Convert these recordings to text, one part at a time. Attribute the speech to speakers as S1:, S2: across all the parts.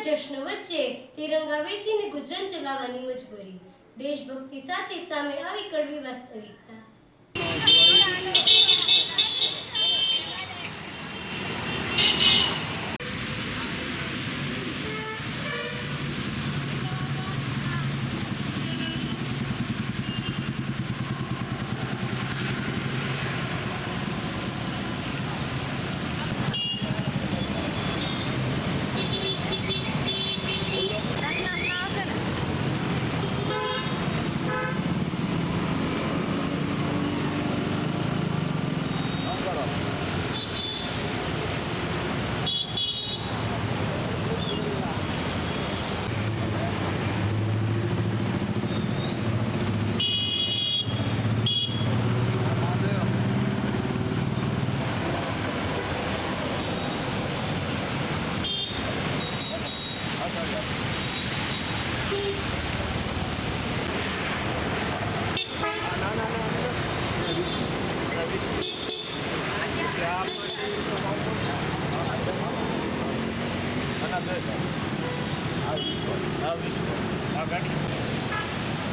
S1: જશ્ન વચ્ચે તિરંગા વેચીને ગુજરાન ચલાવવાની મજબૂરી, દેશભક્તિ સાથે સામે આવી કડવી વાસ્તવિકતા।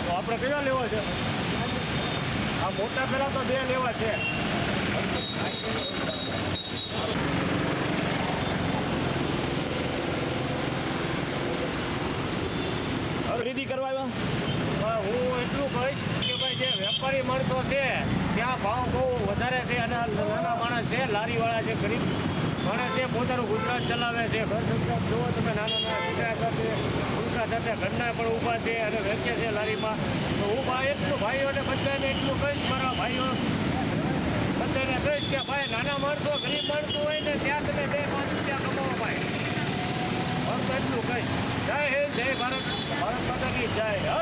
S2: તો આપણે કયા લેવા છે? આ મોટા પેલા તો 2 લેવા છે। ખરીદી કરવા આવ્યા? હું એટલું કહીશ કે ભાઈ જે વેપારી માણસો છે ત્યાં ભાવ બહુ વધારે છે અને નાના માણસ છે, લારીવાળા છે, ગરીબ માણસ છે, પોતાનું ગુજરાત ચલાવે છે। ઘર સંસાર જુઓ તમે, નાના દીકરા છે, ઉલકા સાથે ઘરના પણ ઊભા છે અને વેચે છે લારીમાં। તો હું એટલું ભાઈઓને બધાને એટલું કહીશ, મારા ભાઈઓ બધાને કહીશ કે ભાઈ નાના માણસો ગરીબ માણસો હોય ને ત્યાં તમે 2-5 રૂપિયા કમાવો ભાઈ। હું તો એટલું કહીશ। જય હિન્દ, જય ભારત, ભારત માતા કી જય।